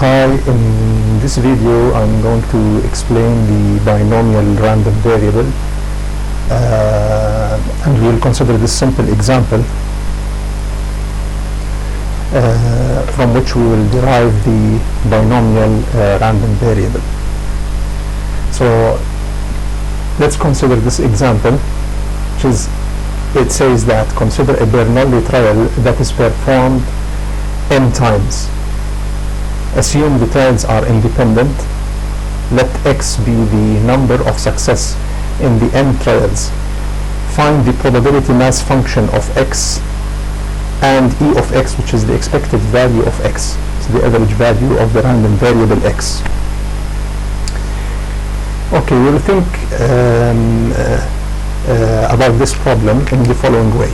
Hi, in this video I'm going to explain the binomial random variable and we'll consider this simple example from which we will derive the binomial random variable. So let's consider this example, which is, it says that consider a Bernoulli trial that is performed n times. Assume the trials are independent. Let x be the number of success in the n trials. Find the probability mass function of x and e of x, which is the expected value of x, so the average value of the random variable x. Okay, we'll think about this problem in the following way.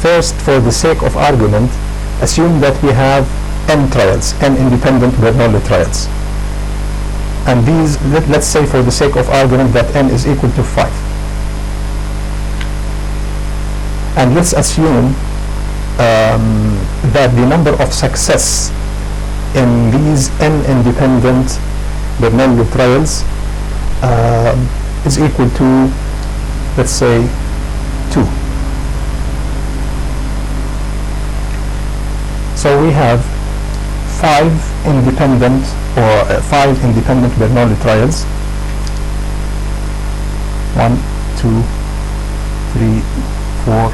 First, for the sake of argument, assume that we have n trials, n independent Bernoulli trials. And these, let's say for the sake of argument that n is equal to 5. And let's assume that the number of success in these n independent Bernoulli trials is equal to, let's say, 2. So we have 5 independent Bernoulli trials. 1, 2, 3, 4,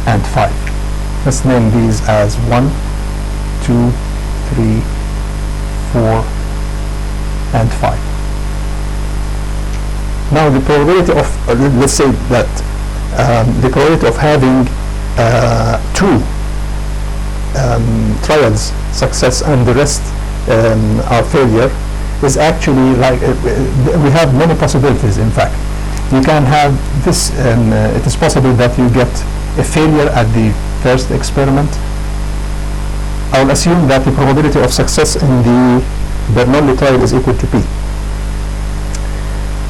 and 5. Let's name these as 1, 2, 3, 4, and 5. Now the probability of, let's say that the probability of having 2 trials success and the rest are failure is actually like we have many possibilities. In fact, you can have this, it is possible that you get a failure at the first experiment. I will assume that the probability of success in the Bernoulli trial is equal to p.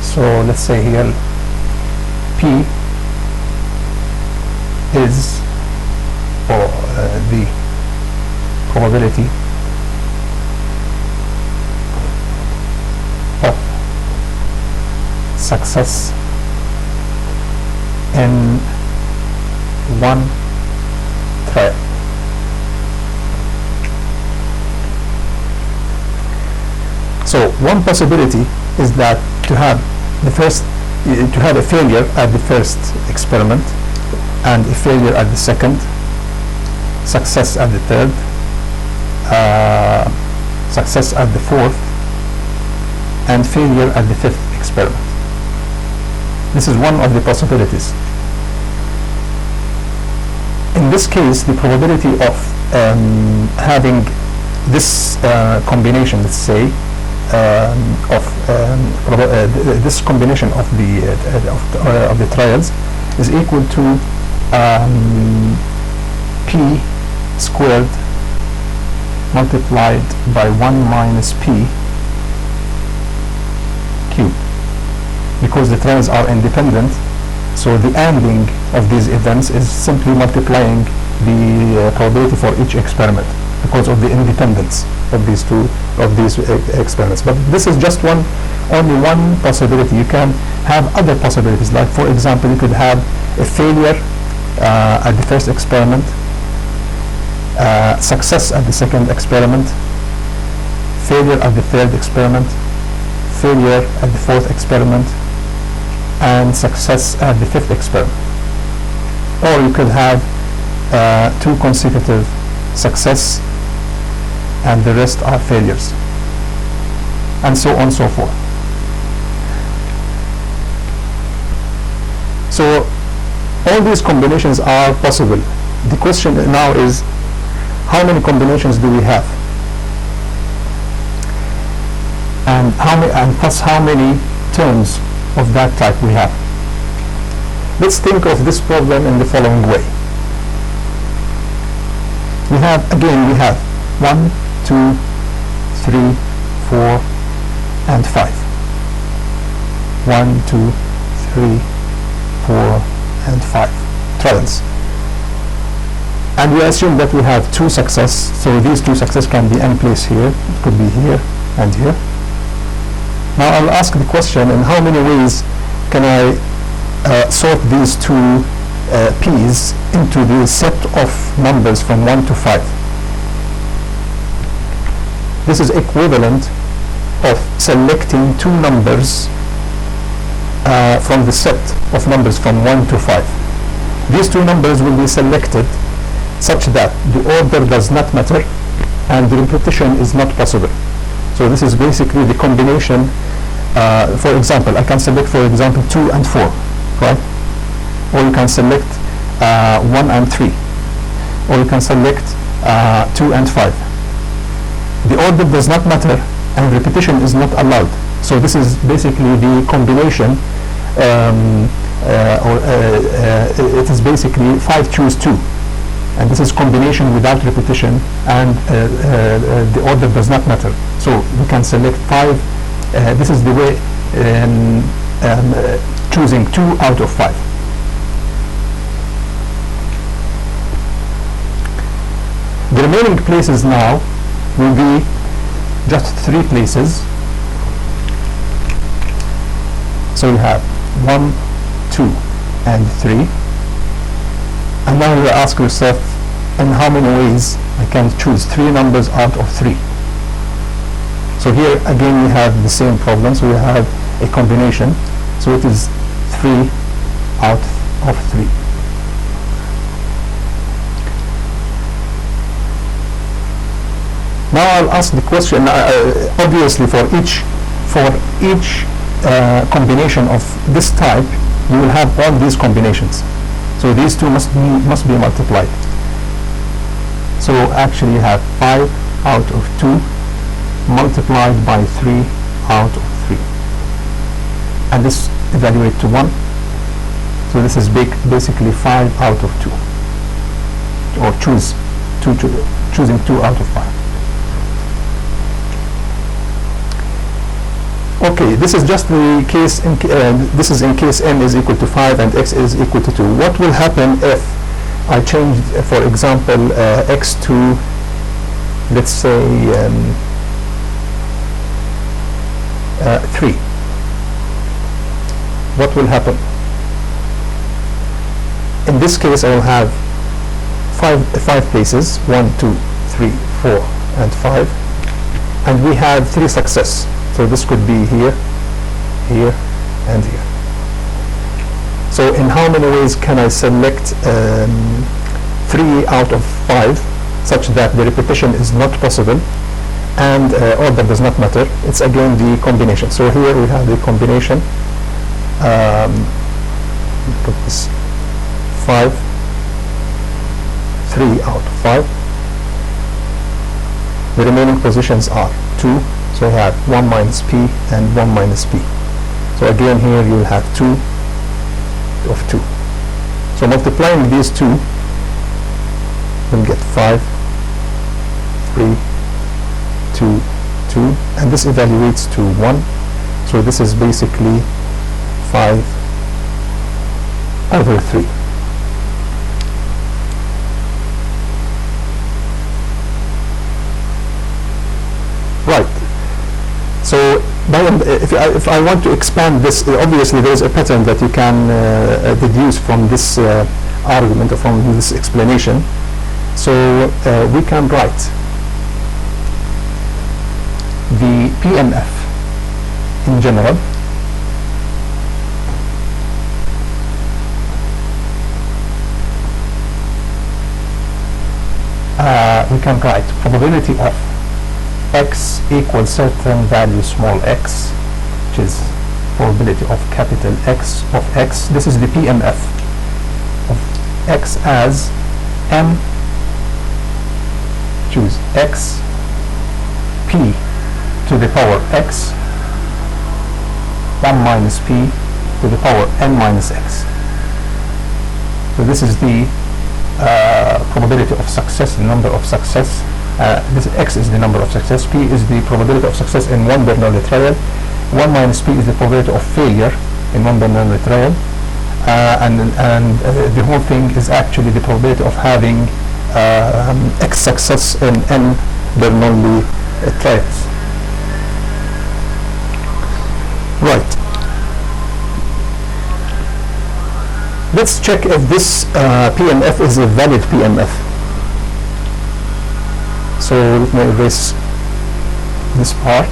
So let's say here p is the probability of success in one trial. So one possibility is that to have a failure at the first experiment and a failure at the second, success at the third, success at the fourth, and failure at the fifth experiment. This is one of the possibilities. In this case, the probability of having this combination, let's say, this combination of the trials is equal to p squared multiplied by 1 minus p cubed, because the trials are independent. So the ending of these events is simply multiplying the probability for each experiment because of the independence of these experiments. But this is just only one possibility. You can have other possibilities, like for example you could have a failure at the first experiment, success at the second experiment, failure at the third experiment, failure at the fourth experiment, and success at the fifth experiment. Or you could have 2 consecutive success and the rest are failures, and so on and so forth. So all these combinations are possible. The question now is, how many combinations do we have, and plus how many terms of that type we have? Let's think of this problem in the following way. We have 1, 2, 3, 4, and 5. 1, 2, 3, 4, and 5 trials. And we assume that we have two success, so these two success can be any place here. It could be here and here. Now I'll ask the question, in how many ways can I sort these two p's into the set of numbers from 1 to 5? This is equivalent of selecting two numbers from the set of numbers from 1 to 5. These two numbers will be selected such that the order does not matter and the repetition is not possible. So this is basically the combination. For example, I can select, for example, 2 and 4, right? Or you can select 1 and 3, or you can select 2 and 5. The order does not matter and repetition is not allowed. So this is basically the combination, it is basically 5 choose 2. And this is combination without repetition, and the order does not matter. So we can select 5. This is the way choosing 2 out of 5. The remaining places now will be just 3 places. So you have 1, 2, and 3. And now you ask yourself, in how many ways I can choose 3 numbers out of 3? So here again we have the same problem. So we have a combination. So it is 3 out of 3. Now I'll ask the question, obviously for each combination of this type, you will have all these combinations. So these two must be multiplied. So actually you have 5 out of 2 multiplied by 3 out of 3. And this evaluate to 1. So this is basically 5 out of 2. Or choosing 2 out of 5. Okay, this is just the case, this is in case n is equal to 5 and x is equal to 2. What will happen if I change, for example, x to, let's say, 3? What will happen? In this case, I will have 5 places, 1, 2, 3, 4, and 5. And we have 3 success. So this could be here, here, and here. So in how many ways can I select 3 out of 5 such that the repetition is not possible and order does not matter? It's again the combination. So here we have the combination. Put this 5, 3 out of 5. The remaining positions are 2. So you have 1 minus p and 1 minus p. So again here you will have 2 of 2. So multiplying these two, you'll get 5, 3, 2, 2, and this evaluates to 1. So this is basically 5 over 3. Right. So if I want to expand this, obviously there is a pattern that you can deduce from this argument or from this explanation. So we can write the PMF in general we can write probability of x equals certain value small x, which is probability of capital X of x. This is the PMF of x as m, choose x, p to the power x, 1 minus p to the power n minus x. So this is the probability of success, the number of success. This x is the number of success, p is the probability of success in one Bernoulli trial, 1 minus p is the probability of failure in one Bernoulli trial, and the whole thing is actually the probability of having x success in n Bernoulli trials. Right. Let's check if this PMF is a valid PMF. So let me erase this part.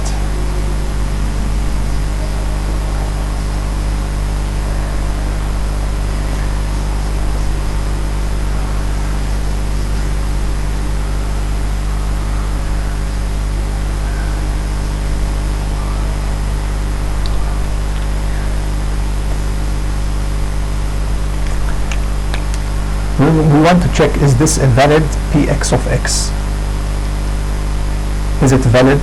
We want to check, is this a valid Px of x? Is it valid?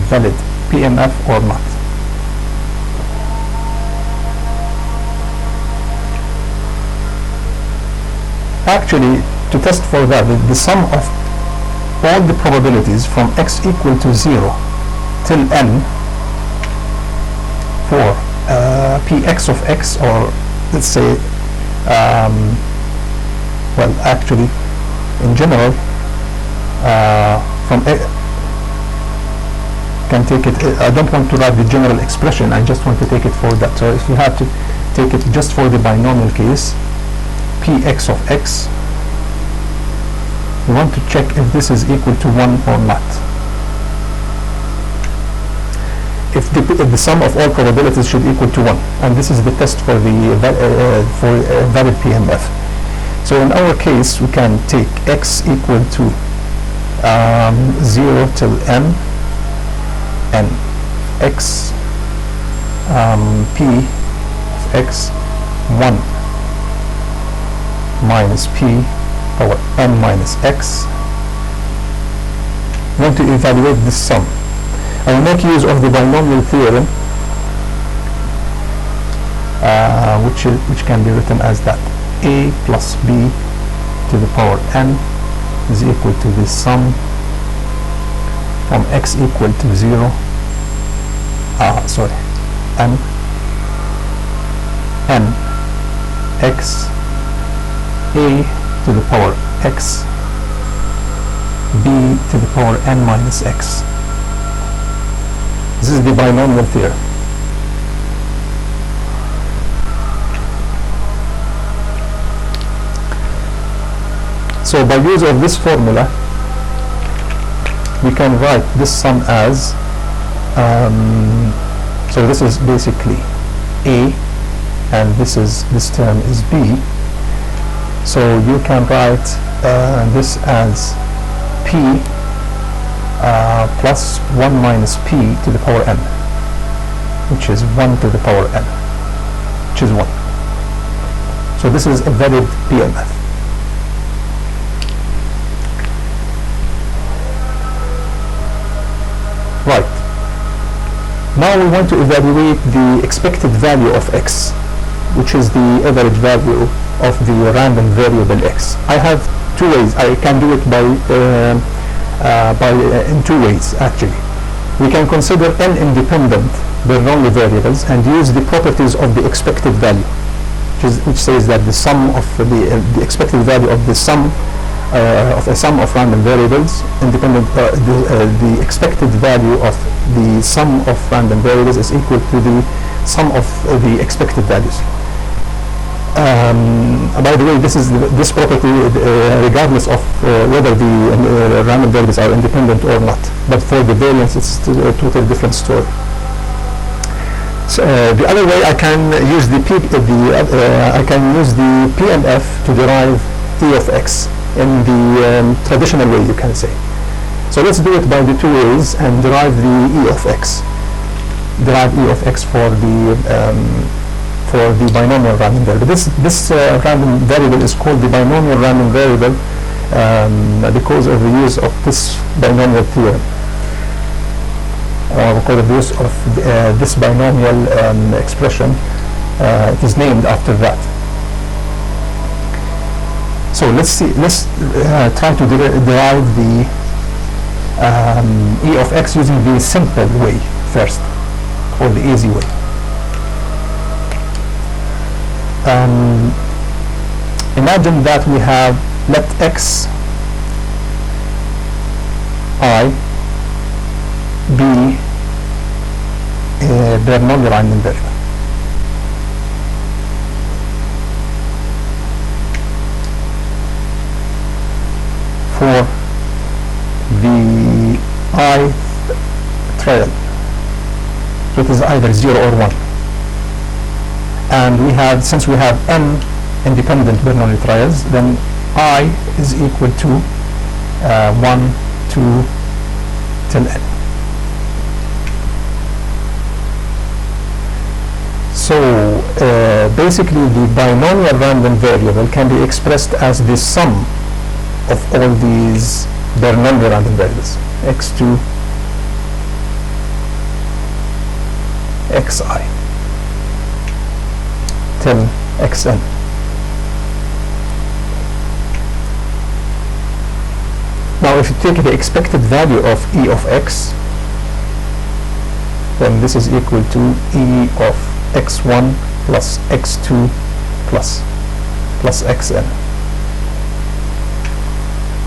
Valid PMF or not? Actually, to test for that, the sum of all the probabilities from x equal to 0 till n for Px of x, or let's say, well, actually, in general, from can take it. I don't want to write the general expression. I just want to take it for that. So if you have to take it just for the binomial case, Px of x, you want to check if this is equal to 1 or not. If the sum of all probabilities should equal to 1, and this is the test for the valid PMF. So in our case, we can take x equal to 0 till n, and x p of x 1 minus p power n minus x. We want to evaluate this sum. I will make use of the binomial theorem, which can be written as that: a plus b to the power n is equal to the sum from x equal to 0, n x a to the power x b to the power n minus x. This is the binomial theorem. So by use of this formula, we can write this sum as, so this is basically a, and this term is b. So you can write this as p plus 1 minus p to the power n, which is 1 to the power n, which is 1. So this is a valid PMF. Right. Now we want to evaluate the expected value of x, which is the average value of the random variable x. I have two ways. I can do it in two ways, actually. We can consider n independent Bernoulli variables and use the properties of the expected value, which says that the sum of the expected value of the sum of a sum of random variables independent, the expected value of the sum of random variables is equal to the sum of the expected values. By the way, this property regardless of whether the random variables are independent or not, but for the variance it's a totally different story. So the other way, I can use the PMF to derive E of x in the traditional way, you can say. So let's do it by the two ways and derive the E of x. Derive E of x for the binomial random variable. This random variable is called the binomial random variable because of the use of this binomial theorem, or because of the use of this binomial expression. It is named after that. So let's try to derive the E of x using the simple way first, or the easy way. Imagine that we have let x I be a Bernoulli random variable. For the ith trial, so it is either 0 or 1. And we have, since we have n independent Bernoulli trials, then I is equal to 1, 2, till n. So basically the binomial random variable can be expressed as the sum of all these Bernoulli random variables, x2, xi, till xn. Now if you take the expected value of e of x, then this is equal to e of x1 plus x2 plus xn.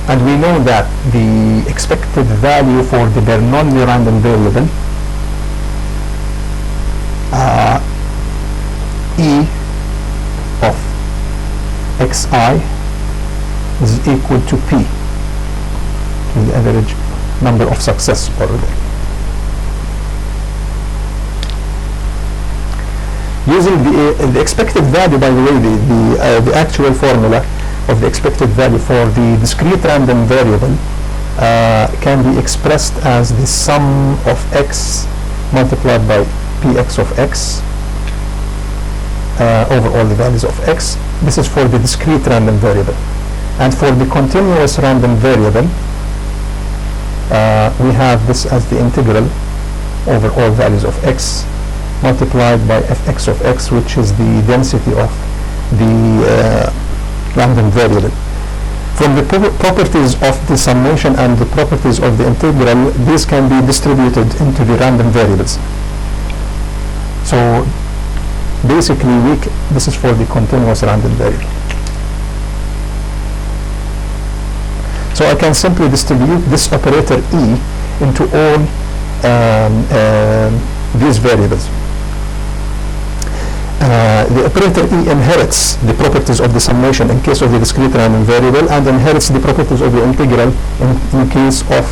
And we know that the expected value for the Bernoulli random variable e of xi is equal to p, to the average number of success probability. Using the expected value, by the way, the actual formula of the expected value for the discrete random variable can be expressed as the sum of x multiplied by px of x over all the values of x. This is for the discrete random variable. And for the continuous random variable, we have this as the integral over all values of x multiplied by fx of x, which is the density of the random variable. From the properties of the summation and the properties of the integral, these can be distributed into the random variables. So basically this is for the continuous random variable. So I can simply distribute this operator E into all these variables. The operator E inherits the properties of the summation in case of the discrete random variable, and inherits the properties of the integral in case of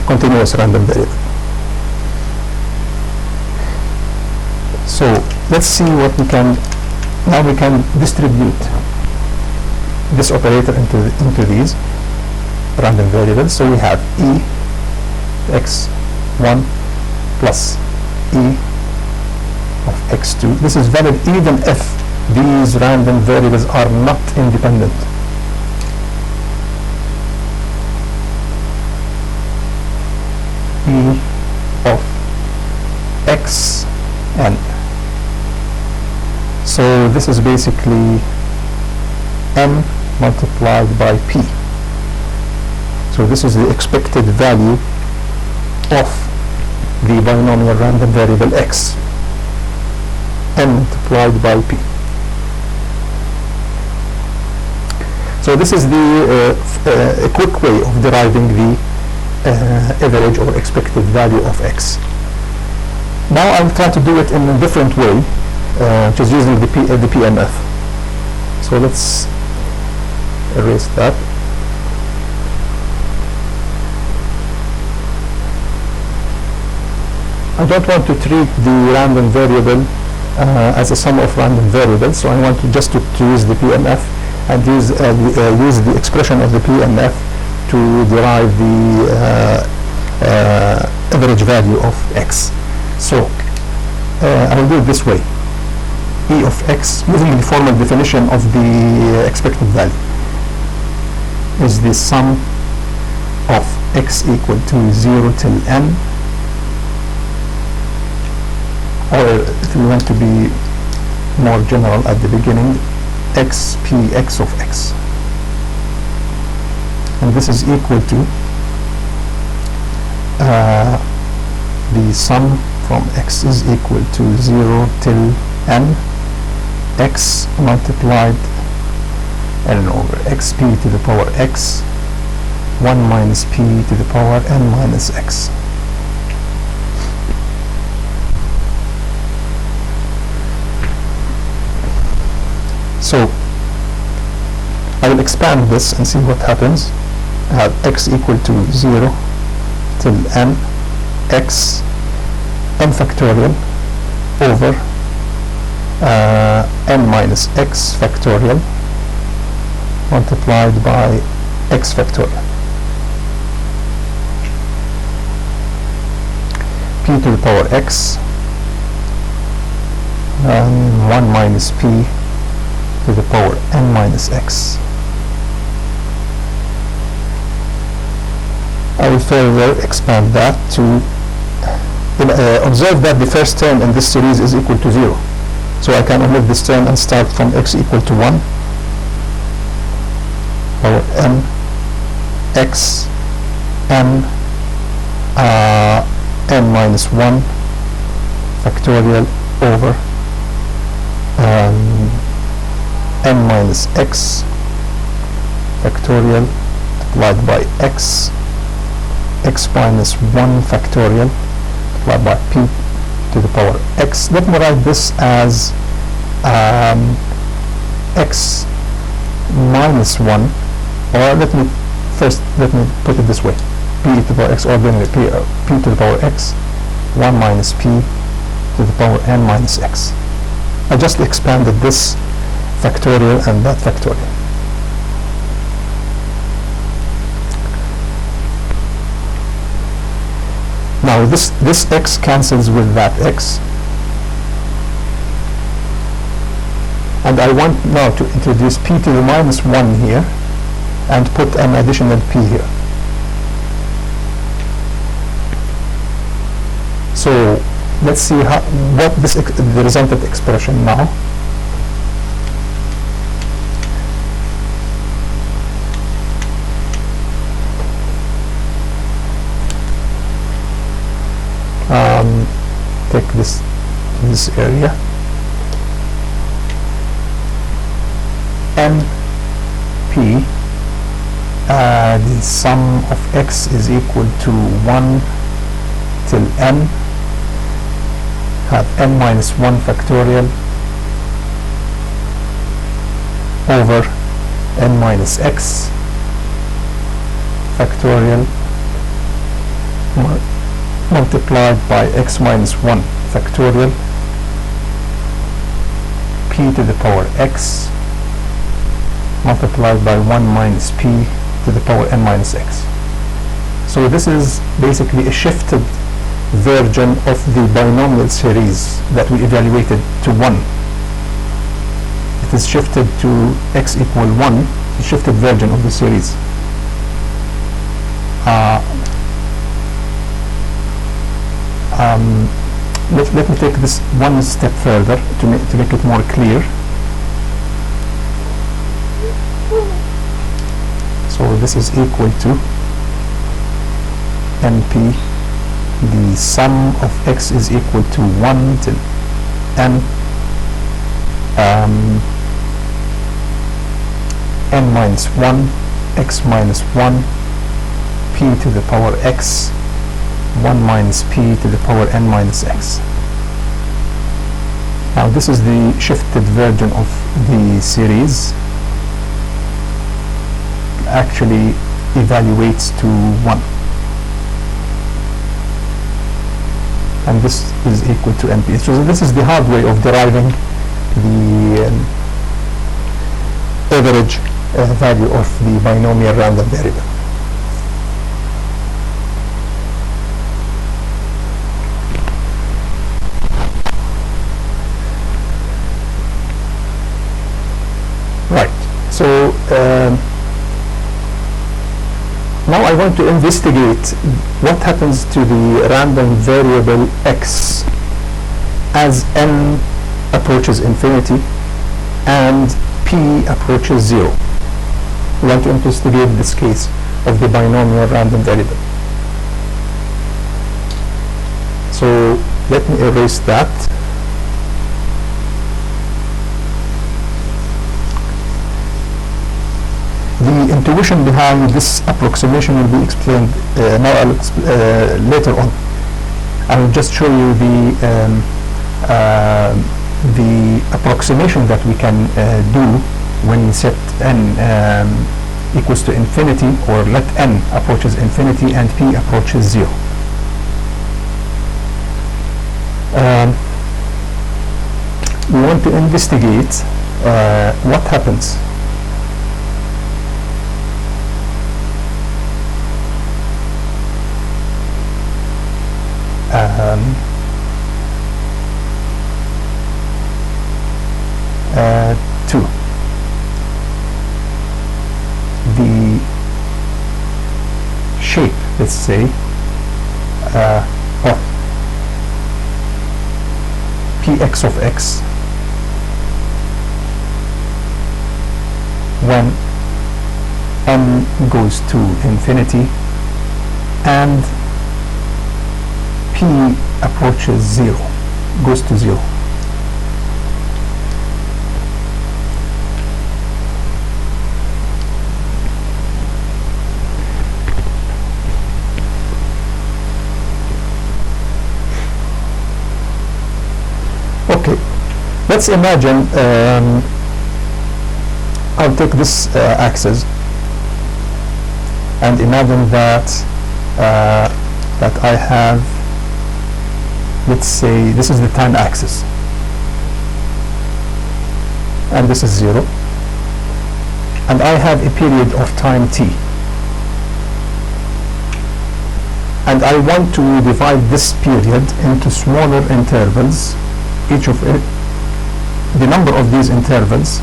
continuous random variable. So let's see what we can, now we can distribute this operator into these random variables. So we have E x1 plus E of x2. This is valid even if these random variables are not independent. E of xn. So this is basically n multiplied by p. So this is the expected value of the binomial random variable x, n multiplied by p. So this is a quick way of deriving the average or expected value of x. Now I'll try to do it in a different way, which is using the PMF. So let's erase that. I don't want to treat the random variable as a sum of random variables, so I want to just to use the PMF and use the expression of the PMF to derive the average value of x. So I will do it this way. E of x, using the formal definition of the expected value, is the sum of x equal to 0 till n, or if you want to be more general at the beginning, x px of x. And this is equal to the sum from x is equal to 0 till n x multiplied n over xp to the power x 1 minus p to the power n minus x. So I will expand this and see what happens. I have x equal to 0 till n x n factorial over n minus x factorial multiplied by x factorial. P to the power x and 1 minus p to the power n minus x. I will further expand that to observe that the first term in this series is equal to 0. So I can omit this term and start from x equal to 1 power n x n n minus 1 factorial over n minus x factorial multiplied by x minus 1 factorial multiplied by p to the power x. Let me write this as x minus 1, or let me put it this way: p to the power x ordinary p to the power x 1 minus p to the power n minus x. I just expanded this factorial and that factorial. Now this x cancels with that x, and I want now to introduce p to the minus 1 here and put an additional p here. So let's see what the resultant expression now. Take this area, n p, the sum of x is equal to 1 till n, have n minus 1 factorial over n minus x factorial multiplied by x minus 1 factorial p to the power x multiplied by 1 minus p to the power n minus x. So this is basically a shifted version of the binomial series that we evaluated to 1. It is shifted to x equal 1, a shifted version of the series. Let me take this one step further to make it more clear. So this is equal to np, the sum of x is equal to 1 till n, n minus 1, x minus 1, p to the power x, 1 minus p to the power n minus x. Now this is the shifted version of the series. Actually evaluates to 1. And this is equal to np. So this is the hard way of deriving the average value of the binomial random variable. Right. So now I want to investigate what happens to the random variable x as n approaches infinity and p approaches 0. We want to investigate this case of the binomial random variable. So let me erase that. intuition behind this approximation will be explained later on. I will just show you the approximation that we can do when we set n equals to infinity, or let n approaches infinity and p approaches 0. We want to investigate what happens to the shape, let's say, of px of x when n goes to infinity and p approaches 0, goes to 0. Okay, let's imagine I'll take this axis and imagine that that I have, let's say, this is the time axis and this is 0, and I have a period of time t, and I want to divide this period into smaller intervals. Each of it, the number of these intervals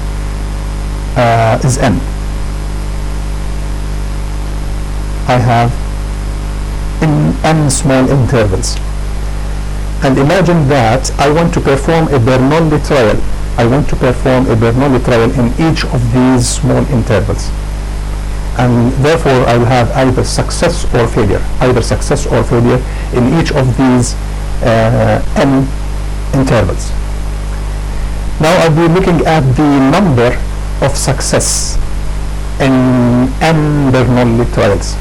is n. I have n small intervals, and imagine that I want to perform a Bernoulli trial. I want to perform a Bernoulli trial in each of these small intervals, and therefore I will have either success or failure, in each of these n intervals. Now I'll be looking at the number of success in n Bernoulli trials.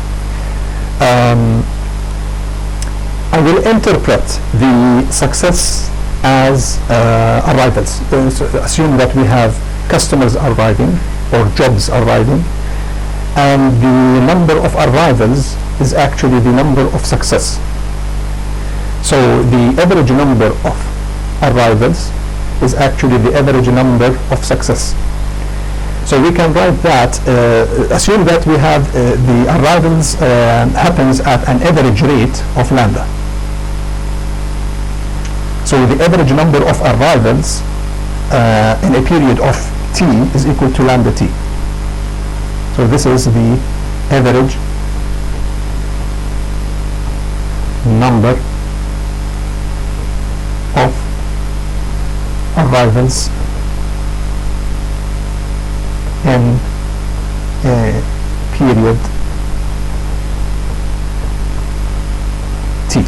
I will interpret the success as arrivals. So assume that we have customers arriving or jobs arriving, and the number of arrivals is actually the number of success. So the average number of arrivals is actually the average number of success. So we can write that, assume that we have the arrivals happens at an average rate of lambda. So the average number of arrivals in a period of t is equal to lambda t. So this is the average number of arrivals in a period t,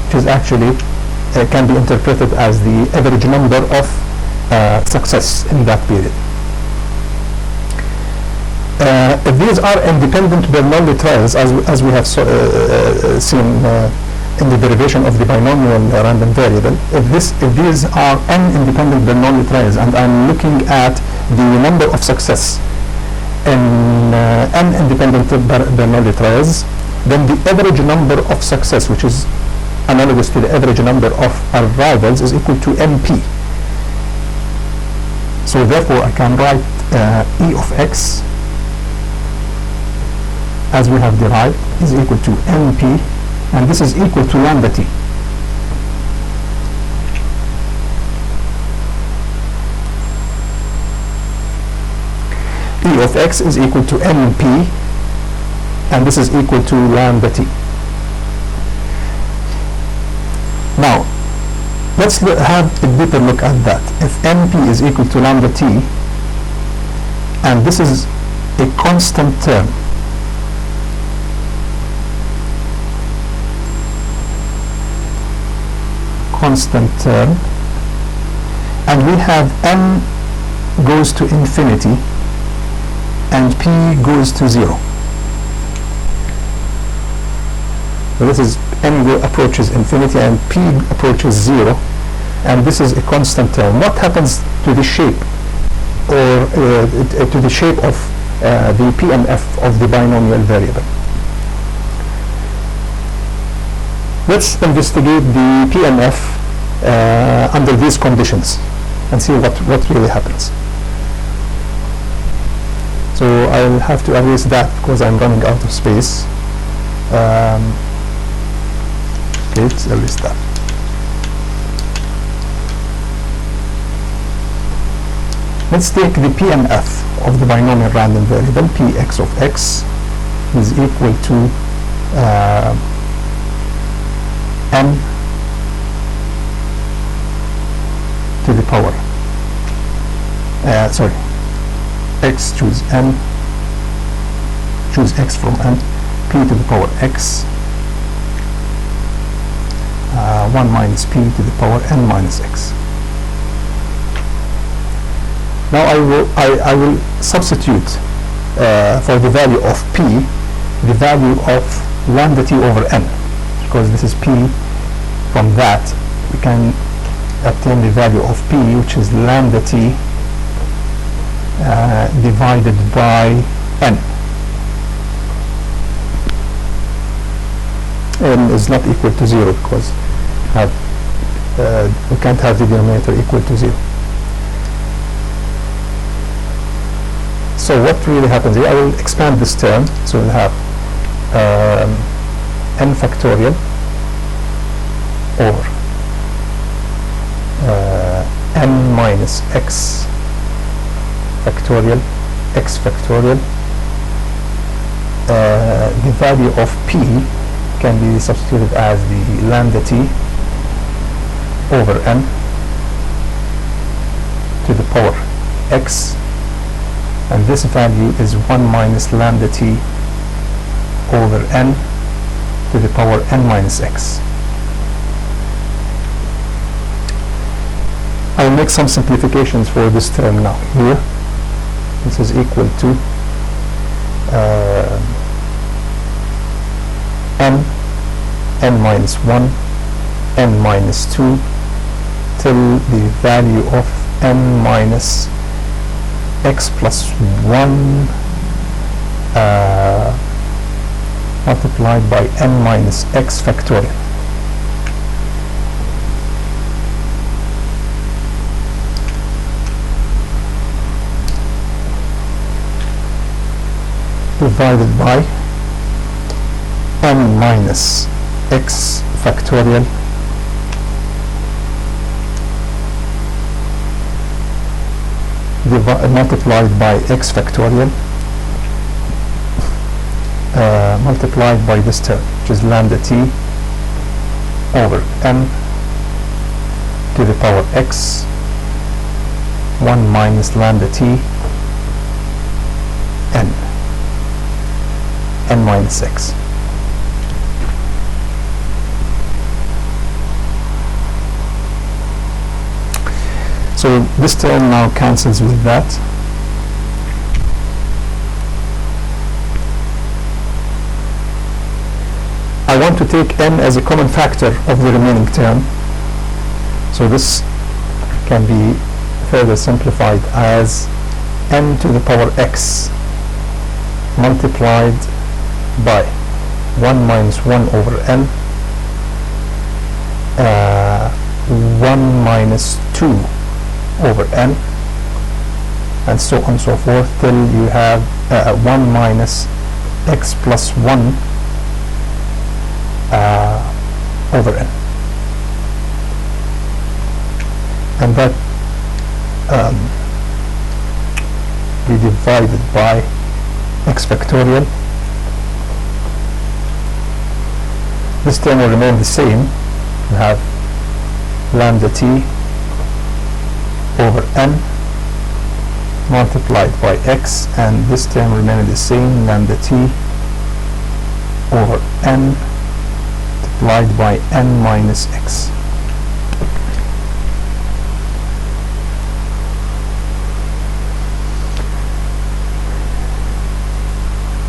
which is actually can be interpreted as the average number of success in that period. If these are independent Bernoulli trials, as we have seen in the derivation of the binomial random variable, if these are n independent Bernoulli trials, and I'm looking at the number of success in n independent Bernoulli trials, then the average number of success, which is analogous to the average number of arrivals, is equal to np. So therefore I can write e of x, as we have derived, is equal to np, and this is equal to lambda t. E of x is equal to np, and this is equal to lambda t. Now let's have a deeper look at that. If np is equal to lambda t, and this is a constant term, and we have n goes to infinity and p goes to 0. So this is n approaches infinity and p approaches 0, and this is a constant term. What happens to the shape, or to the shape of the p and f of the binomial variable? Let's investigate the p and f under these conditions and see what really happens. So I'll have to erase that because I'm running out of space. Let's erase that. Let's take the p and f of the binomial random variable. Px of x is equal to n to the power, x, choose x from n, p to the power x, 1 minus p to the power n minus x. Now I will substitute for the value of p the value of lambda t over n, because this is p. From that we can obtain the value of p, which is lambda t divided by n. N is not equal to 0 because we can't have the denominator equal to 0. So what really happens here, I will expand this term, so we'll have n factorial over n minus x factorial, x factorial. The value of p can be substituted as the lambda t over n to the power x, and this value is 1 minus lambda t over n to the power n minus x. I will make some simplifications for this term now. Here, this is equal to n minus 1, n minus 2, till the value of n minus x plus 1 multiplied by n minus x factorial. Divided by n minus x factorial multiplied by x factorial multiplied by this term, which is lambda t over n to the power x, 1 minus lambda t n minus x. So this term now cancels with that. I want to take n as a common factor of the remaining term. So this can be further simplified as n to the power x multiplied by 1 minus 1 over n, 1 minus 2 over n, and so on and so forth, till you have 1 minus x plus 1 over n. And that be divided by x factorial. This term will remain the same. We have lambda t over n multiplied by x, and this term will remain the same, lambda t over n multiplied by n minus x.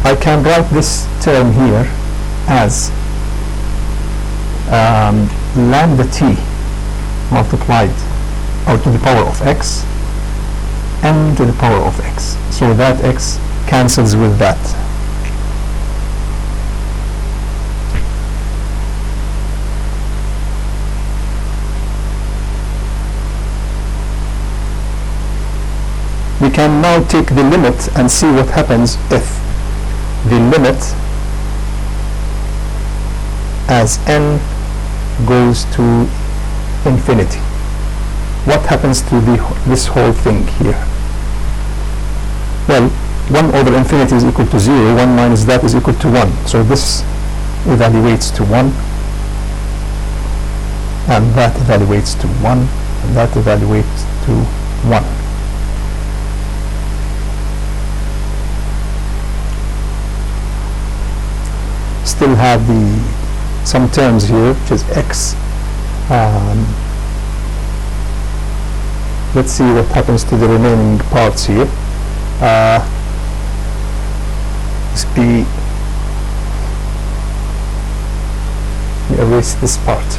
I can write this term here as lambda t multiplied or to the power of x n to the power of x. So that x cancels with that. We can now take the limit and see what happens if the limit as n goes to infinity. What happens to this whole thing here? Well, 1 over infinity is equal to 0, 1 minus that is equal to 1. So this evaluates to 1, and that evaluates to 1, and that evaluates to 1. Still have some terms here, which is x. Let's see what happens to the remaining parts here. This b, we erase this part.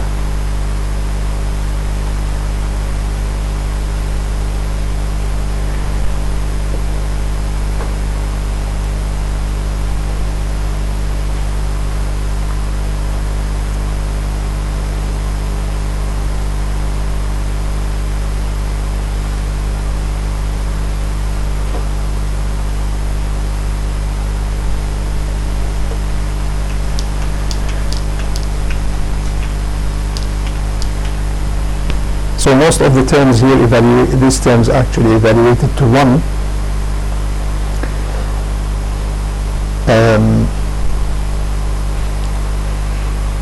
So most of the terms here these terms actually evaluated to 1.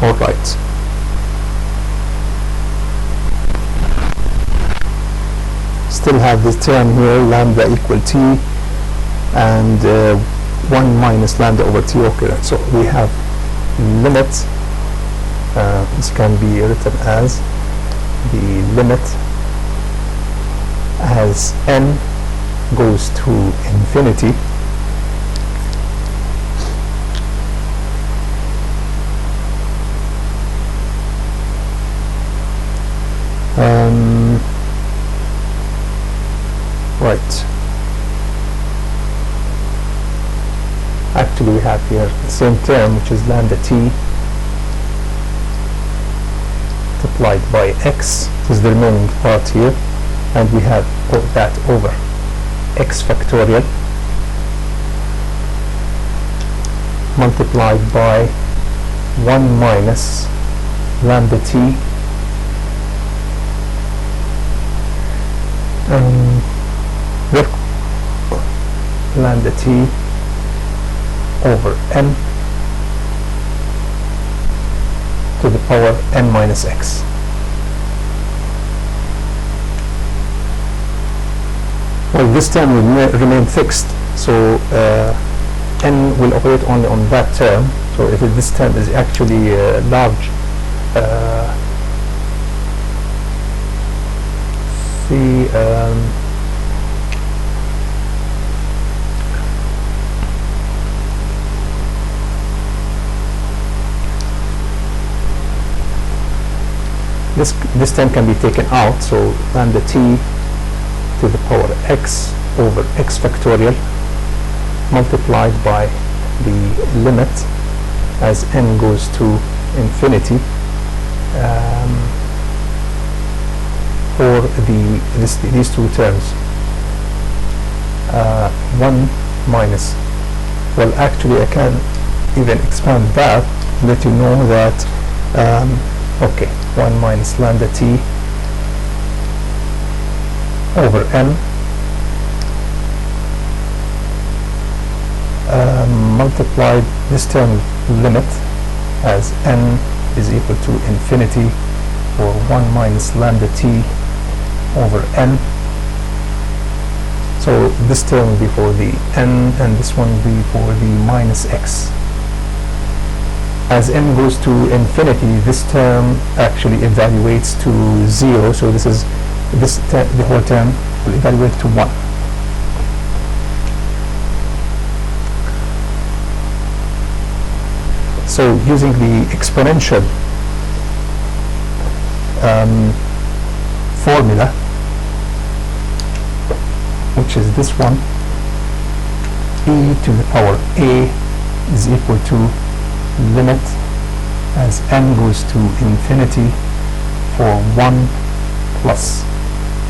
All right. Still have this term here, lambda equal t, and 1 minus lambda over t. Okay, so we have limit. This can be written as the limit as n goes to infinity right. Actually we have here the same term, which is lambda t multiplied by x. This is the remaining part here, and we have put that over x factorial multiplied by 1 minus lambda t lambda t over n to the power n minus x. Well, this term will remain fixed, so n will operate only on that term. So if this term is actually large, this term can be taken out, so lambda t to the power x over x factorial multiplied by the limit as n goes to infinity for these two terms. 1 minus, well actually I can even expand that, let you know that okay, 1 minus lambda t over n multiplied this term limit as n is equal to infinity for 1 minus lambda t over n. So this term will be for the n and this one will be for the minus x. As n goes to infinity, this term actually evaluates to 0, so the whole term will evaluate to 1. So using the exponential formula, which is this one, e to the power a is equal to limit as n goes to infinity for 1 plus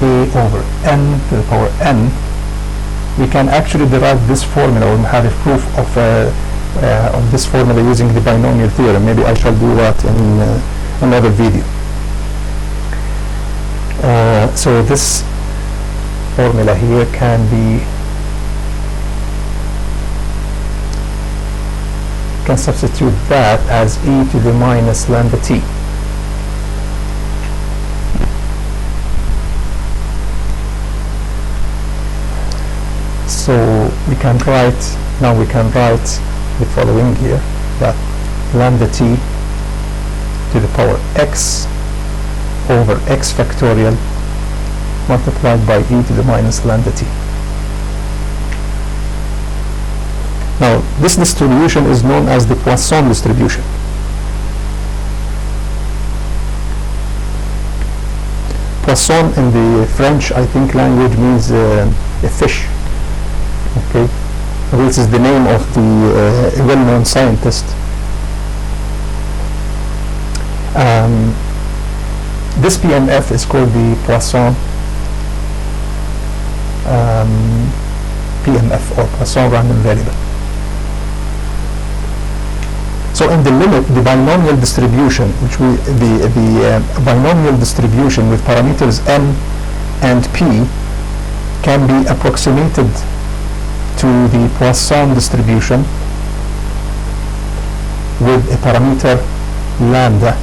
a over n to the power n. We can actually derive this formula and have a proof of this formula using the binomial theorem. Maybe I shall do that in another video. So this formula here can substitute that as e to the minus lambda t. So we can write the following here, that lambda t to the power x over x factorial multiplied by e to the minus lambda t. Now this distribution is known as the Poisson distribution. Poisson in the French, I think, language means a fish. Okay, this is the name of the well-known scientist. This PMF is called the Poisson PMF, or Poisson random variable. So in the limit, the binomial distribution, the binomial distribution with parameters n and p can be approximated to the Poisson distribution with a parameter lambda,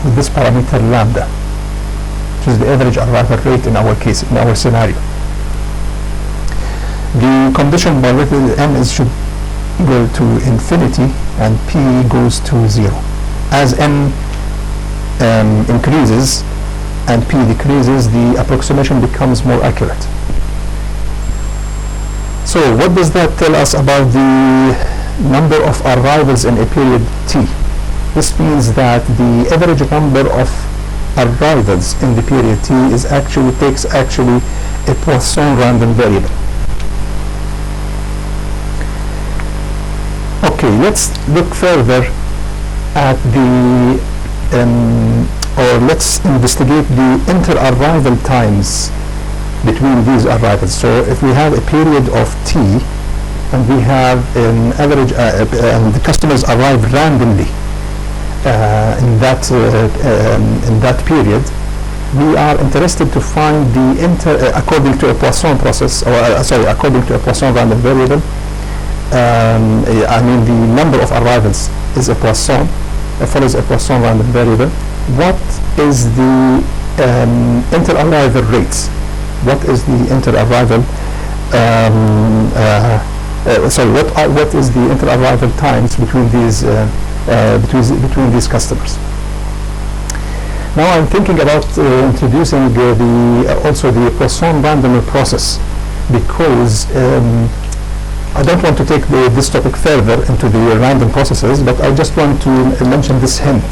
with this parameter lambda, which is the average arrival rate in our case, in our scenario. The condition by which n should go to infinity and p goes to 0. As n increases and p decreases, the approximation becomes more accurate. So what does that tell us about the number of arrivals in a period t? This means that the average number of arrivals in the period t takes a Poisson random variable. Okay, let's look further at or let's investigate the inter-arrival times between these arrivals. So if we have a period of t and we have an average and the customers arrive randomly in that period, we are interested to find the according to a Poisson process, or according to a Poisson random variable. I mean, the number of arrivals is a Poisson, follows a Poisson random variable. What is the inter-arrival rates? What is the inter-arrival? What is the inter-arrival times between these customers? Now I'm thinking about introducing also the Poisson random process, because I don't want to take this topic further into the random processes, but I just want to mention this hint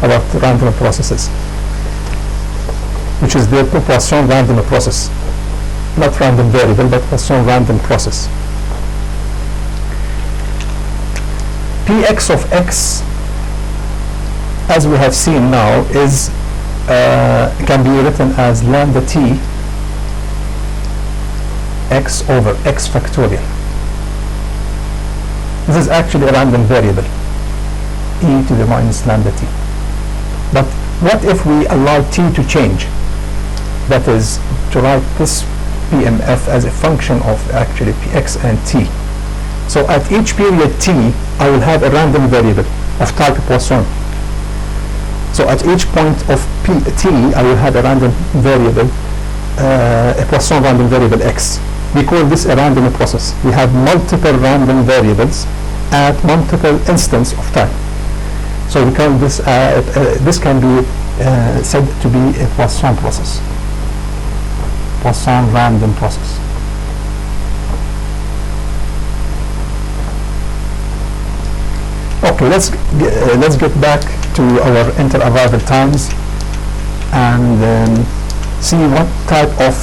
about random processes, which is the Poisson random process. Not random variable, but Poisson random process. Px of x, as we have seen now, is can be written as lambda t x over x factorial. This is actually a random variable, e to the minus lambda t. But what if we allow t to change? That is, to write this PMF as a function of actually px and t. So at each period t, I will have a random variable of type Poisson. So at each point of t, I will have a random variable, a Poisson random variable x. We call this a random process. We have multiple random variables at multiple instants of time. So we call this, this can be said to be a Poisson process. Poisson random process. Okay, let's get back to our inter-arrival times and see what type of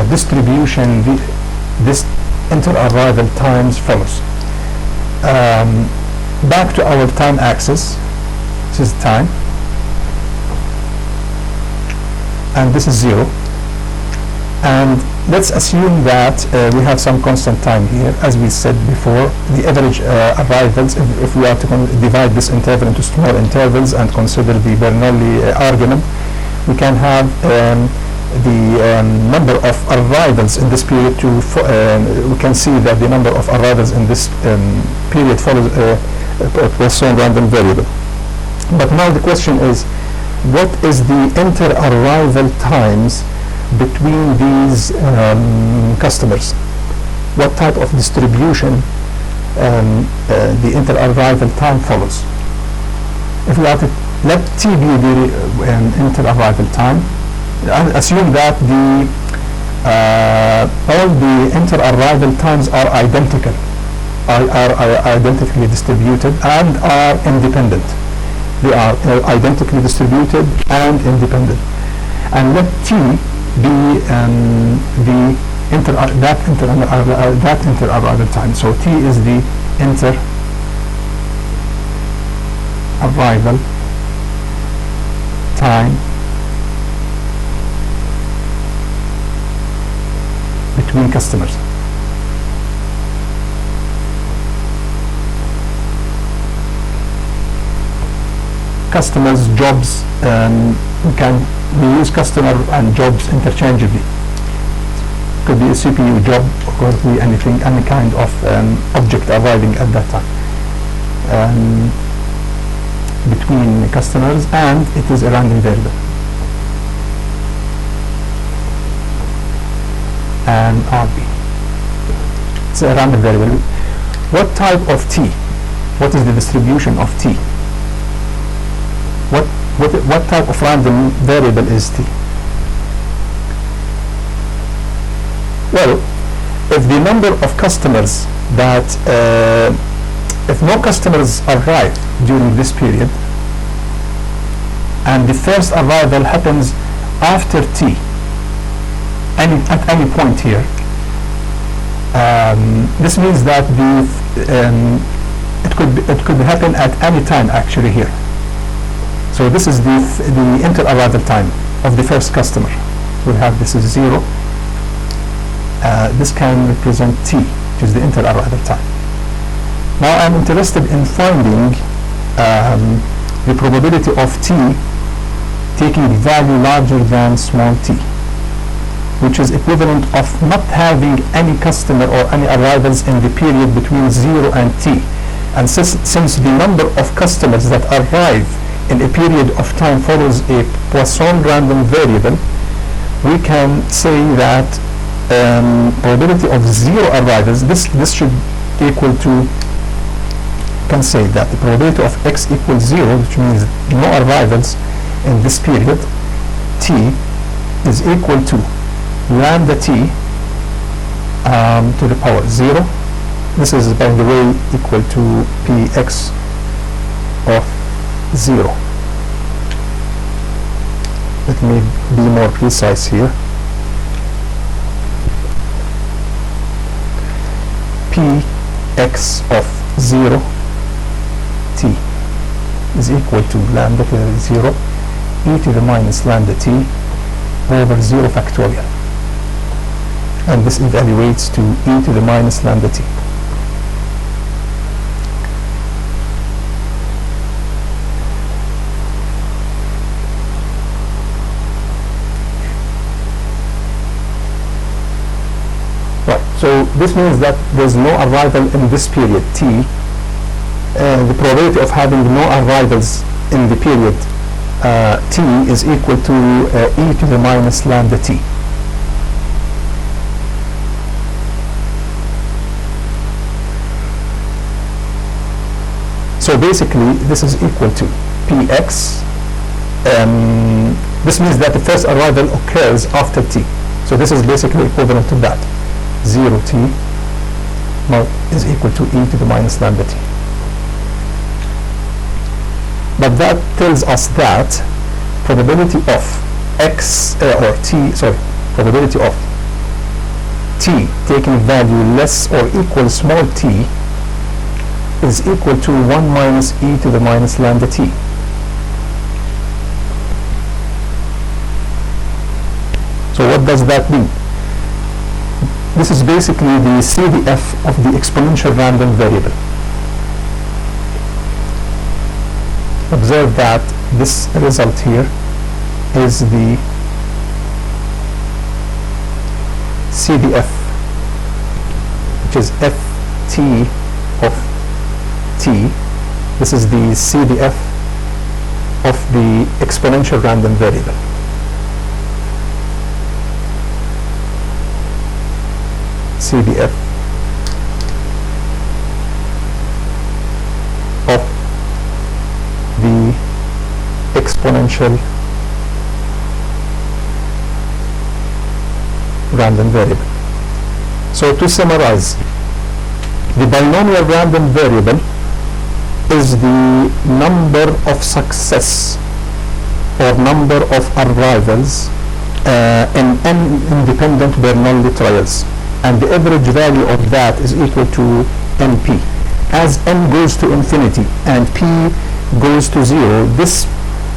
distribution this inter-arrival times follows. Back to our time axis. This is time, and this is 0. And let's assume that we have some constant time here. As we said before, the average arrivals, if we are to divide this interval into small intervals and consider the Bernoulli argument, we can have the number of arrivals in this period we can see that the number of arrivals in this period follows a Poisson random variable. But now the question is, what is the inter-arrival times between these customers? What type of distribution the inter-arrival time follows? If we are to let t be the inter-arrival time, and assume that all the inter-arrival times are identical, are identically distributed and are independent. They are identically distributed and independent. And let t be that inter-arrival time. So t is the inter-arrival time between customers. Customers, jobs, we use customer and jobs interchangeably. Could be a CPU job, or could be anything, any kind of object arriving at that time between customers, and it is a random variable. And RB. It's a random variable. What type of t? What is the distribution of t? What type of random variable is t? Well, if the number of customers that if no customers arrive during this period, and the first arrival happens after t, at any point here, this means that it could happen at any time actually here. So this is the inter-arrival time of the first customer. We have this is 0. This can represent t, which is the inter-arrival time. Now I'm interested in finding the probability of t taking value larger than small t, which is equivalent of not having any customer or any arrivals in the period between 0 and t. And since the number of customers that arrive in a period of time follows a Poisson random variable, we can say that probability of 0 arrivals, this should equal to, can say that the probability of x equals 0, which means no arrivals in this period, t is equal to lambda t to the power 0. This is, by the way, equal to px of 0. Let me be more precise here. Px of 0 t is equal to lambda to the 0 e to the minus lambda t over 0 factorial. And this evaluates to e to the minus lambda t. So this means that there's no arrival in this period t. The probability of having no arrivals in the period t is equal to e to the minus lambda t. So basically this is equal to px. This means that the first arrival occurs after t. So this is basically equivalent to that. 0t is equal to e to the minus lambda t. but that tells us that probability of probability of t taking value less or equal small t is equal to 1 minus e to the minus lambda t. So what does that mean? This is basically the CDF of the exponential random variable. Observe that this result here is the CDF, which is ft of t. This is the CDF of the exponential random variable. CDF of the exponential random variable. So to summarize, the binomial random variable is the number of success or number of arrivals in n independent Bernoulli trials, and the average value of that is equal to np. As n goes to infinity and p goes to 0, this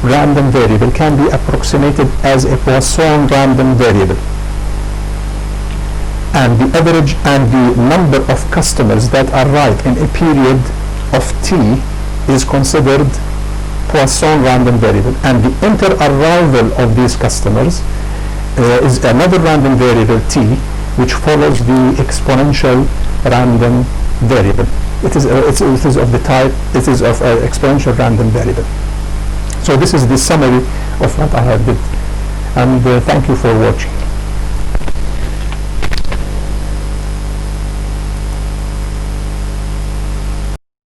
random variable can be approximated as a Poisson random variable, and the average and the number of customers that arrive in a period of t is considered Poisson random variable, and the inter-arrival of these customers is another random variable t, which follows the exponential random variable. It is of the type, it is of an exponential random variable. So this is the summary of what I have did, and thank you for watching.